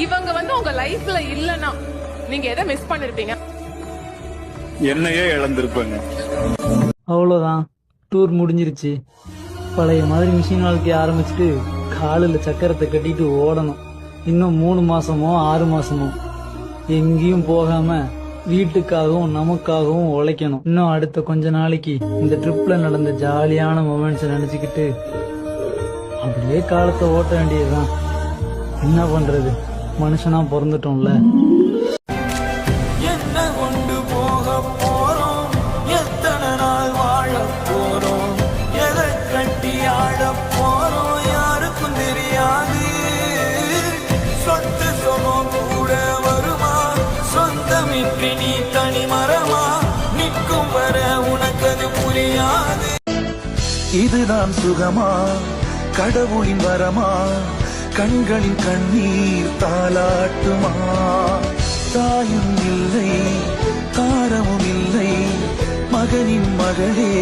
இவங்க உங்க லைஃப்ல இல்லனா நீங்க எதை மிஸ் பண்ணிருப்பீங்க? என்னையே இழந்திருப்பேங்க. அவ்வளோதான், டூர் முடிஞ்சிருச்சு. பழைய மாதிரி மிஷின் வாழ்க்கைய ஆரம்பிச்சுட்டு காலில் சக்கரத்தை கட்டிட்டு ஓடணும். இன்னும் 3 மாசமோ 6 மாசமோ எங்கேயும் போகாம வீட்டுக்காகவும் நமக்காகவும் உழைக்கணும். இன்னும் அடுத்த கொஞ்ச நாளைக்கு இந்த ட்ரிப்ல நடந்த ஜாலியான மொமெண்ட்ஸை நினைச்சுக்கிட்டு அப்படியே காலத்தை ஓட்ட வேண்டியதுதான். என்ன பண்றது, மனுஷனா பிறந்துட்டோம்ல. என்ன கொண்டு போக போறோம், எத்தனை நாள் வாழ போறோம், எதை கட்டி ஆட போறோம் யாருக்கும் தெரியாது. சொத்து சுகம் கூட வருமா, சொந்தமின்றி நீ தனி மரமா, நிற்கும் வர உனக்கு அது புரியாது. இதுதான் சுகமா, கடவுளின் வரமா, கண்களின் கண்ணீர் தாலாட்டுமா. தாயும் இல்லை தாரமும் இல்லை, மகனின் மகளே